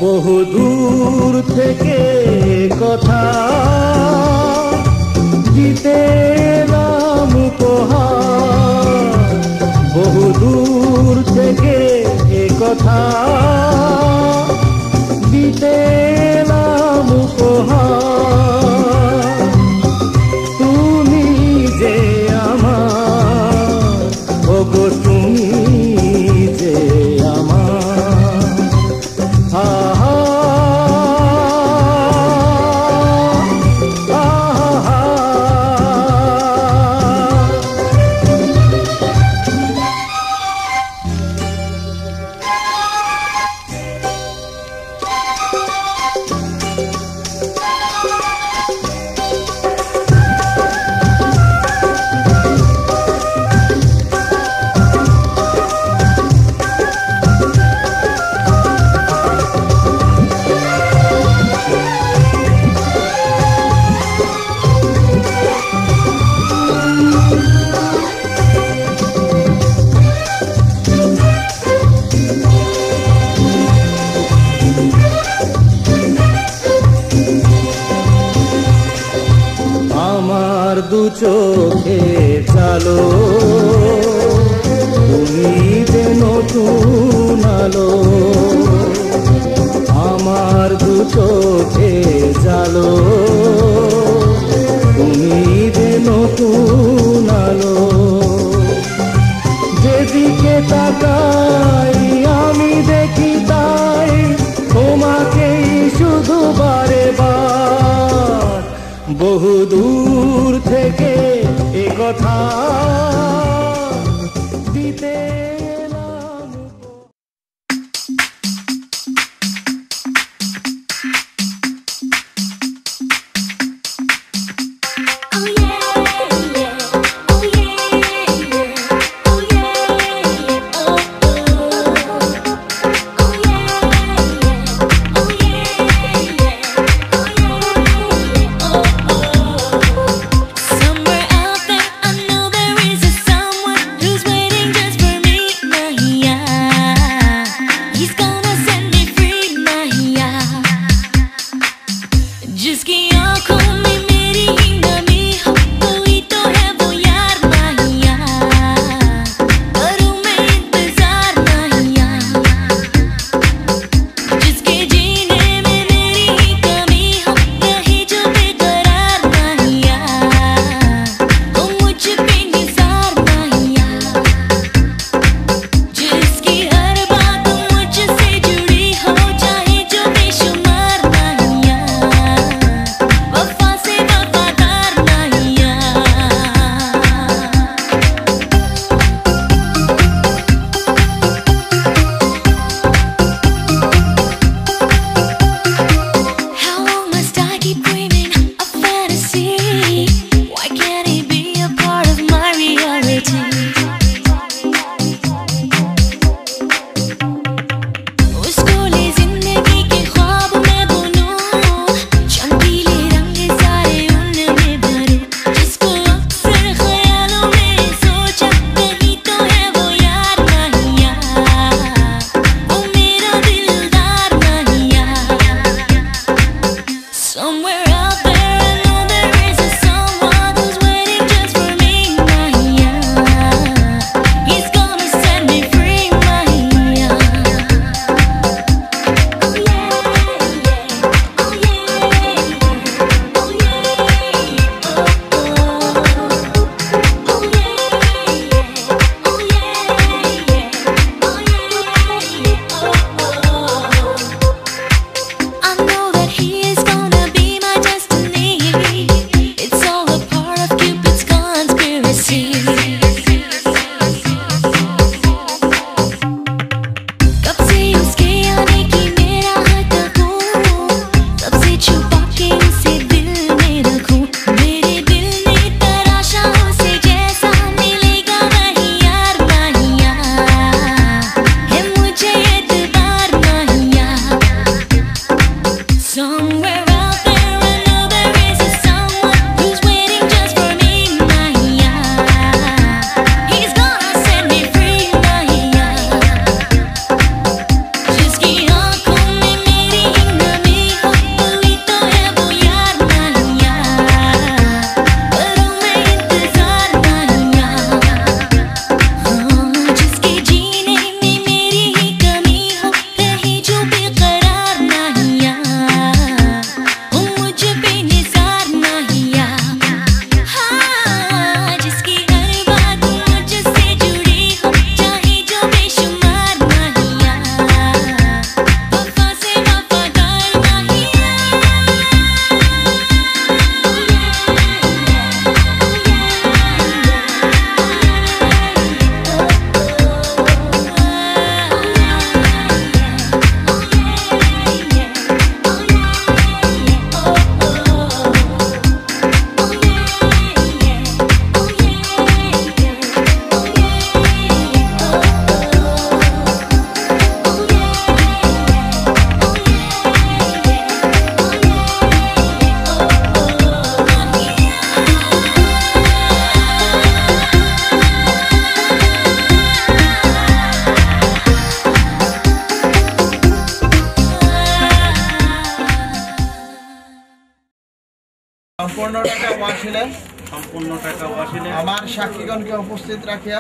বহু দূর থেকে কথা দিতে এলাম উপহার, বহু দূর থেকে কথা দিতে এলাম উপহার। তুমি যে আমার, ওগো তুমি যে আমার, আহা আহা। আমার দু চোখে চালো, তুমি যে নতুন আলো। আমার দু চোখে চালো, তুমি যে নতুন আলো। যেদিকে তাকাই আমি দেখি তাই তোমাকেই শুধু বারে বার। বহু দূর থেকে এ কথা দিতে এলাম। Somewhere out there, I know there is a sun. সম্পূর্ণ টাকা ওয়াসিলে আমার সাক্ষীগণকে উপস্থিত রাখিয়া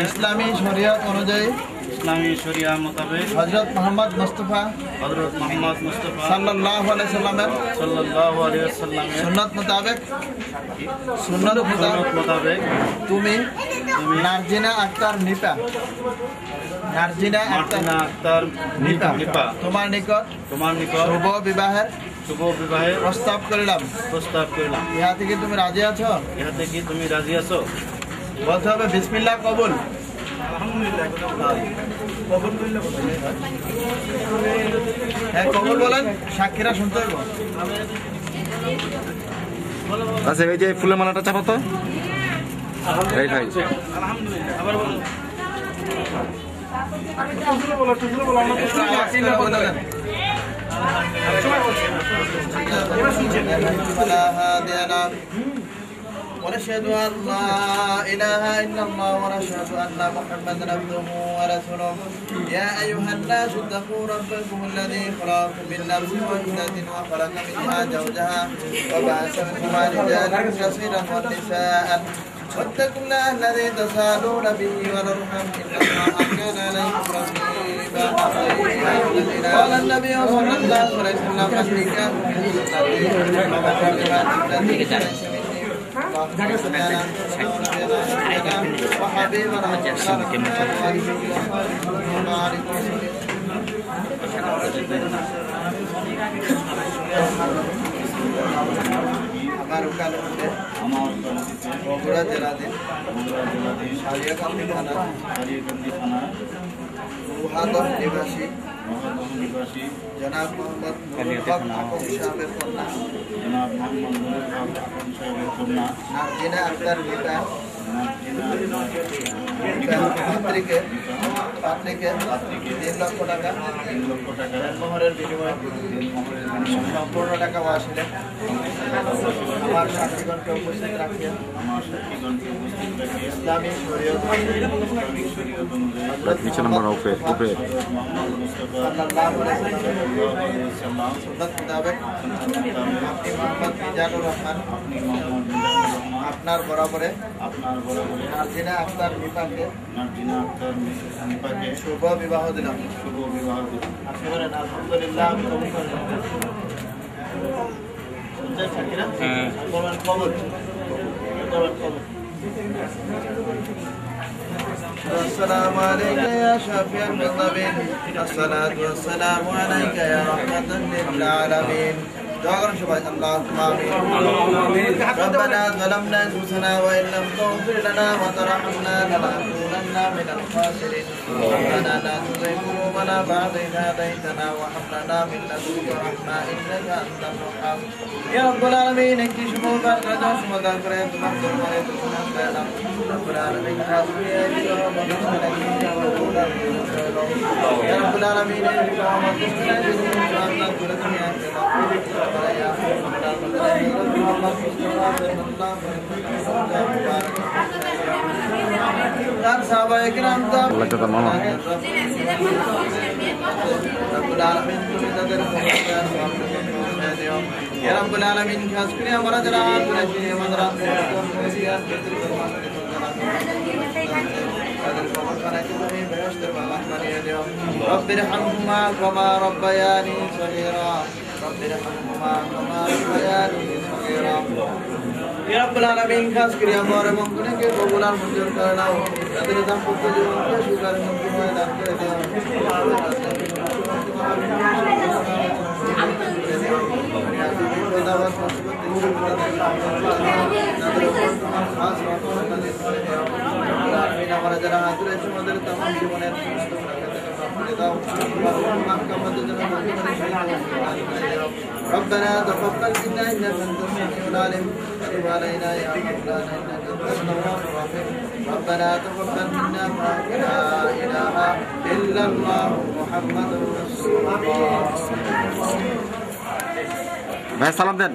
ইসলামী শরিয়ত অনুযায়ী মোতাবেক হযরত মুহাম্মদ মুস্তাফা সাল্লাল্লাহু আলাইহি সাল্লামের সুন্নাত মোতাবেক তুমি নারজিনা আক্তার নিপা তোমার নিকট শুভ বিবাহের প্রস্তাব করিলাম। ইহা থেকে তুমি রাজি আছো? বলতে হবে বিসমিল্লাহ কবুল। হ্যাঁ কবুল বলেন, সাক্ষীরা শুনতে হবে। আচ্ছা এই যে ফুলের মালাটা চাপাতো এই ভাই ونشهد أن لا إله إلا الله ونشهد أن محمدا عبده ورسوله يا أيها الناس اتقوا ربكم الذي خلقكم من نفس واحدة وخلق منها زوجها وبعث منهما رجالا كثيرا ونساء واتقوا الله الذي تساءلون به والأرحام إن الله كان عليكم رقيبا قال النبي صلى الله عليه وسلم বগুড়া জেলাধীন সারিয়াকান্দি থানা মুহাদহ নিবাসী জনাব মোহাম্মদ আকম সাহেবের কন্যা নারজিনা আক্তার নিপা পাত্রীকে 3 লক্ষ টাকা মোহরের বিনিময়ে সম্পূর্ণ টাকা ওয়াসিলে আমার সাক্ষীগণকে উপস্থিত রাখিয়া ইসলামী শরীয়ত নিচে নাম্বার উপরে সাল্লাল্লাহু আলাইহি ওয়াসাল্লাম সুন্নাত মোতাবেক আপনি মোহাম্মদ মিজানুর রহমান আপনার বরাবরে নারজিনা আক্তার নিপাকে শুভ বিবাহ দিলাম। আপনি বলেন আলহামদুলিল্লাহ। السلام عليك يا شافع المذنبين الصلاة والسلام عليك يا رحمة للعالمين. اللهم آمين. ربنا ظلمنا أنفسنا وإن لم تغفر لنا وترحمنا لنكونن من الخاسرين. ربنا لا تزغ قلوبنا بعد إذ هديتنا وهب لنا من لدنك رحمة إنك أنت الوهاب. يا رب العالمين اكشف فرجنا وذكرت مقدور مريض سنتنا رب العالمين حسبي يا رب العالمين يا رب العالمين खास করে আমরা যারা আগ্রহী আমরা رب ارحمهما كما ربياني صغيرا رب ارحمهما كما ربياني صغيرا يا رب العالمين खास করে আমরা মঙ্গলকে কবুল আর মঞ্জুর করে নাও তাদের দাম্পত্য জীবনকে সুখের মধ্যে দান করে দাও আমরা যারা আতুরে আমাদের तमाम জীবনের ربنا تقبل منا انك انت السميع العليم وتب علينا يا مولانا انك انت التواب الرحيم ربنا تقبل منا ما لا اله الا الله محمد رسول الله ভাই সালাম দেন।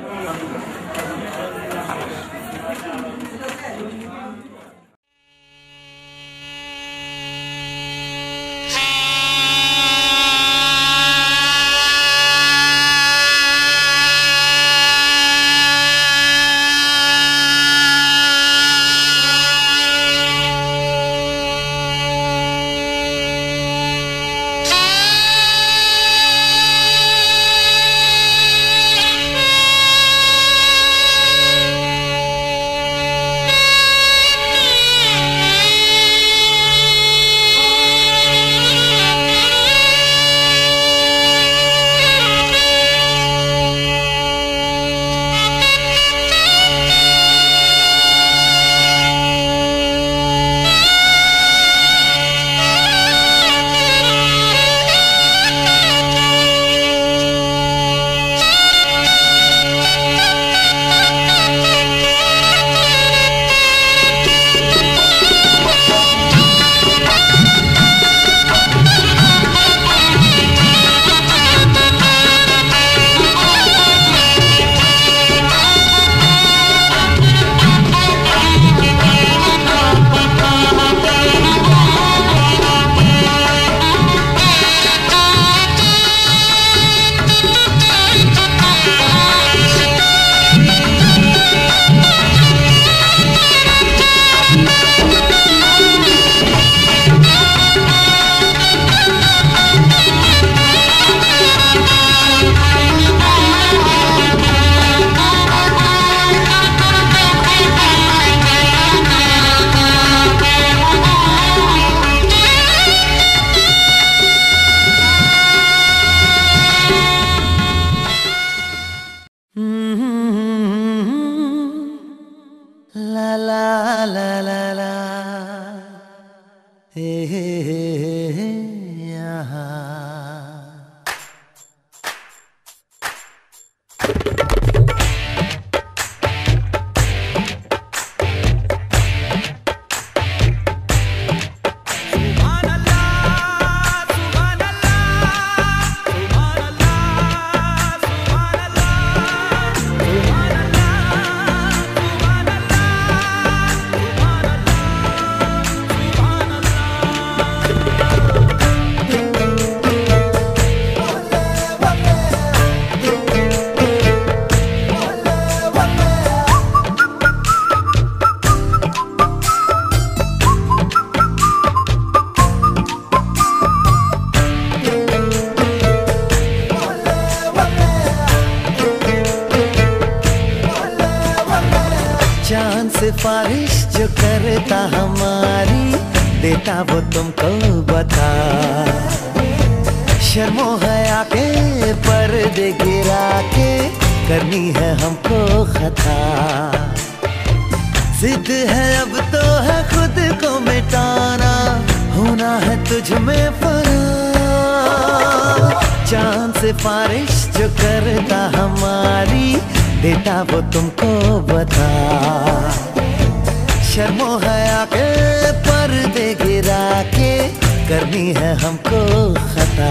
ला ला हे यहाँ चांद सिफारिश जो करता हमारी देता वो तुमको बता शर्मो हया के पर्दे गिरा के करनी है हमको खता जिद है अब तो है खुद को मिटाना होना है तुझ में फना चांद सिफारिश जो करता हमारी देता वो तुमको बता शर्मो हया के पर्दे गिरा के करनी है हमको खता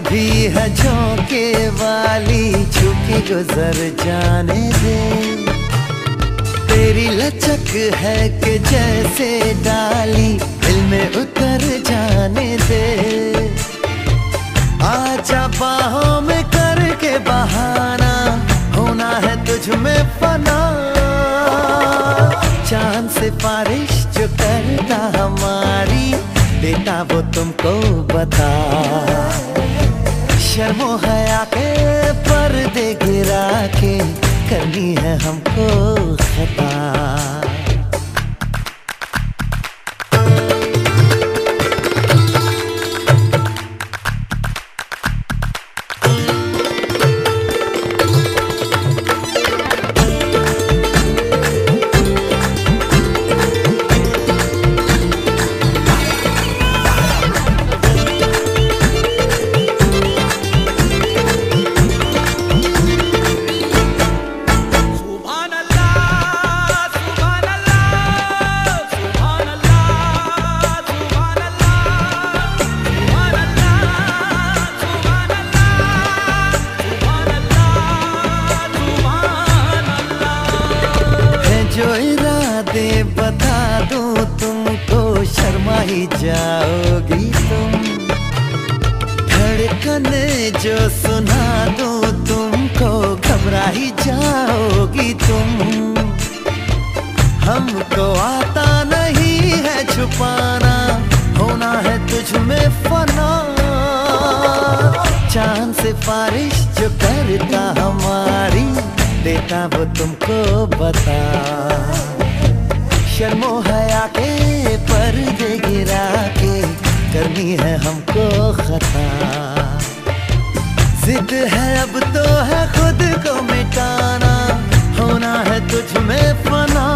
भी है झोंके वाली झुकी गुजर जाने दे तेरी लचक है कि जैसे डाली दिल में उतर जाने दे आजा बाहों में करके बहाना होना है तुझ में फना चांद सिफारिश जो करता हमारी देता वो तुमको बता शर्मो हया के पर्दे गिरा के करनी है हमको खता जो इरादे बता दूं तुमको शर्मा ही जाओगी तुम धड़कन जो सुना दूं तुमको घबरा ही जाओगी तुम हमको आता नहीं है छुपाना होना है तुझ में फना चांद सिफारिश जो करता हमारी देता वो तुमको बता शर्मो हया के पर्दे गिरा के करनी है हमको खता जिद है अब तो है खुद को मिटाना होना है तुझ में फना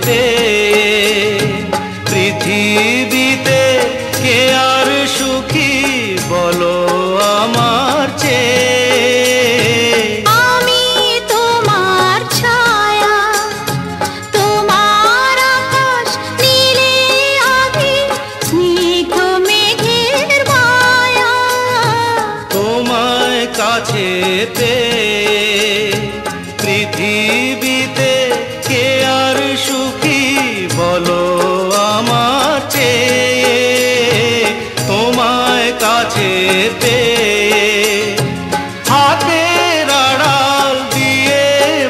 পেয়ে পৃথিবীতে কে আর সুখী বলো আমার চেয়ে। আমি তোমার ছায়া, তোমার আকাশ নীলে আভি, স্নিগ্ধ মেঘের মায়া। তোমায় কাছে পেয়ে পৃথিবীতে কে আর সুখী বলো আমার চেয়ে। তোমায় কাছে পেয়ে হাতের আড়াল দিয়ে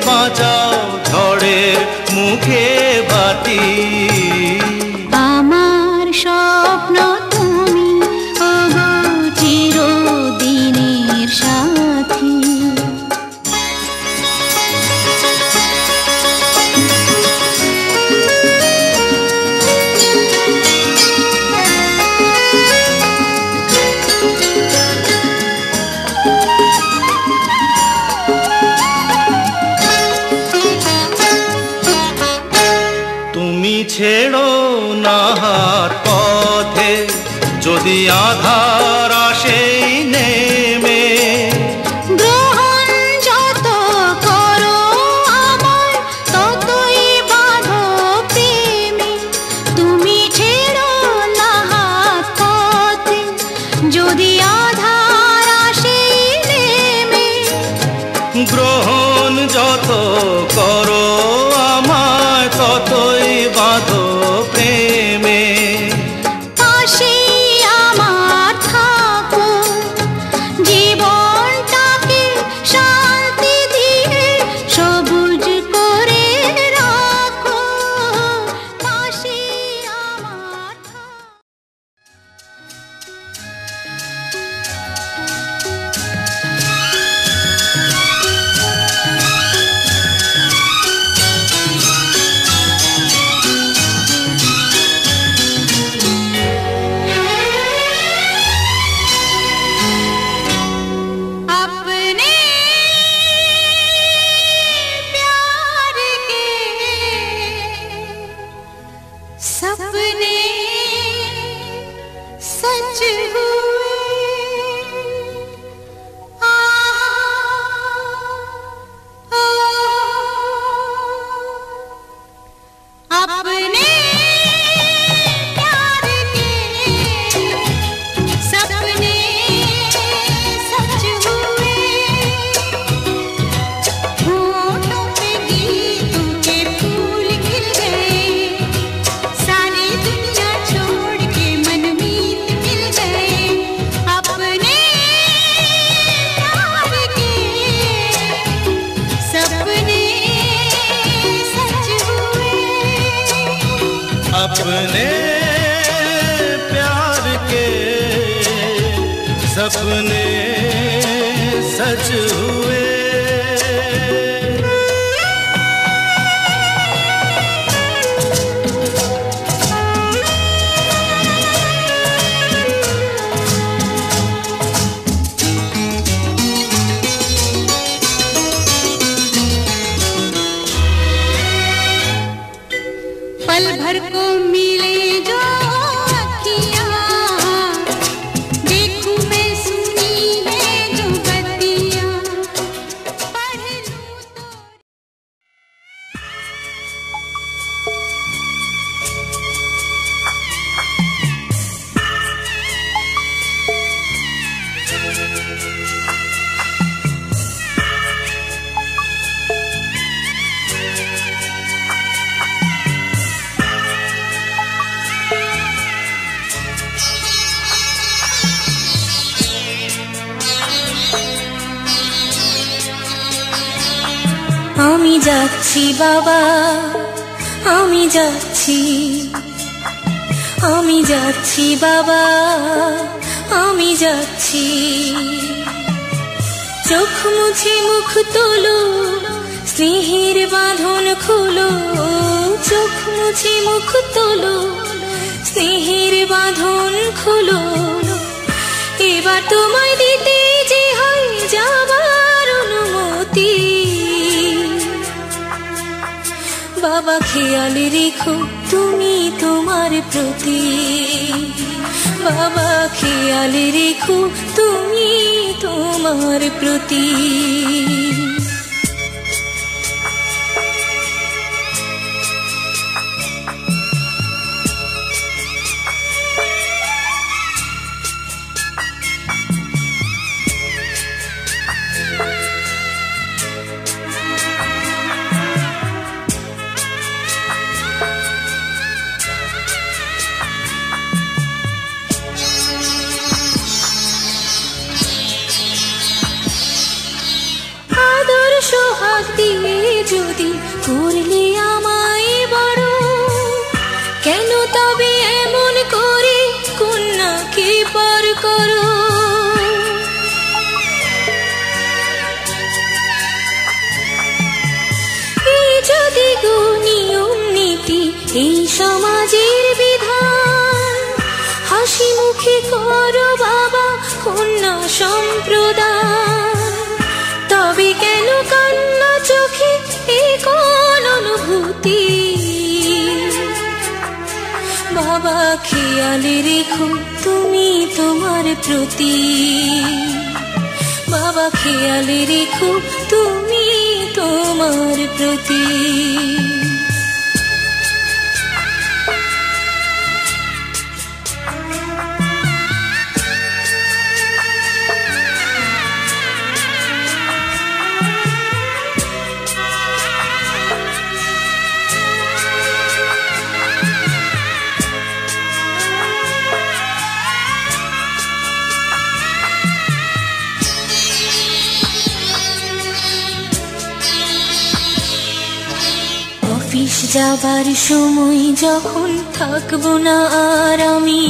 বাঁচাও ঝড়ের মুখে বাতি। আমার স্বপ্ন তুমি ওগো চিরদিনের সাথী। তুমি ছেড়ো না হাত পথে যদি আধার আসে নেমে। গ্রহণ যত করো আমায় ততই বাঁধো প্রেমে। তুমি ছেড়ো না হাত পথে যদি আধার আসে নেমে। গ্রহণ যত করো আমায় ততই বাঁধো প্রেমে। পাশে আমার থাকো, জীবনটাকে শান্তি দিয়ে সবুজ করে রাখো। পাশে আমার থাকো। अपने प्यार के सपने सच हुए। अपने प्यार के सपने सच हुए। होठों पे गीतों के फूल खिल गए, सारी दुनिया छोड़ के मनमीत मिल गए। अपने प्यार के सपने सच हुए। अपने प्यार के सपने सच हुए। पल भर को मिले जो अखियाँ, देखूं मैं सुनी है जो बत्तियाँ, पढ़ लूं तो। আমি যাচ্ছি বাবা, আমি যাচ্ছি, আমি যাচ্ছি বাবা, আমি যাচ্ছি। চোখ মুছে মুখ তোলো, স্নেহের বাঁধন খুলো। চোখ মুছে মুখ তোলো, স্নেহের বাঁধন খুলো। এবার তোমায় দিতে যে হয় যাবার অনুমতি। বাবা খেয়াল রেখো তুমি তোমার প্রতি, বাবা খেয়াল রেখো তুমি তোমার প্রতি। সোহাগ দিয়ে যদি করলে আমায় বড়, কেন তবে এমন করে কন্যাকে পর করো? এই যদি গো নিয়ম নীতি এই সমাজের বিধান, হাসি মুখে করো বাবা কন্যা সম্প্রদান, তবে কেন কান্না চোখে এই কোন অনুভূতি? বাবা খেয়াল রেখো তুমি তোমার প্রতি, বাবা খেয়াল রেখো তুমি তোমার প্রতি। অফিস যাবার সময় যখন থাকবো না আর আমি,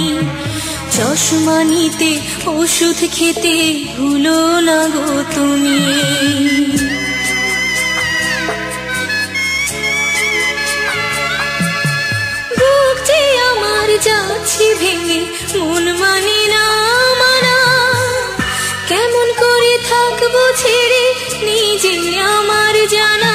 চশমা নিতে ওষুধ খেতে ভুলো না গো তুমি। বুক যে আমার যাচ্ছি ভেঙে মন মানে না মানা, কেমন করে থাকবো ছেড়ে নিজে আমার জানা।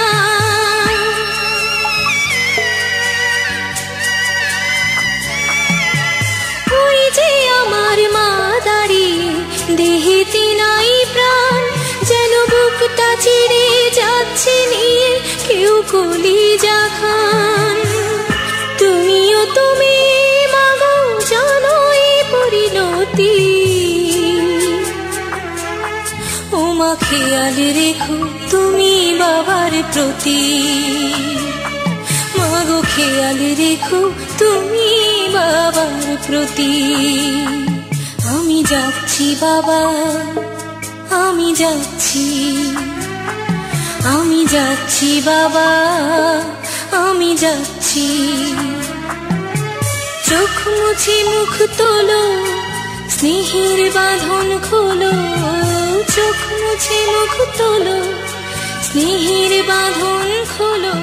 আমার মা দাঁড়িয়ে দেহেতে নাই প্রাণ, যেন বুকটা চিড়ে যাচ্ছে নিয়ে কেউ কলিজা খান। তুমিও তুমি মাগো জানো এই পরিণতি, ও মা খেয়াল রেখো তুমি বাবার প্রতি, মাগো খেয়াল রেখো তুমি বাবার প্রতি। আমি যাচ্ছি বাবা আমি যাচ্ছি, আমি যাচ্ছি বাবা আমি যাচ্ছি। চোখ মুছে মুখ তোলো স্নেহের বাঁধন খোলো, চোখ মুছে মুখ তোলো স্নেহের বাঁধন খোলো।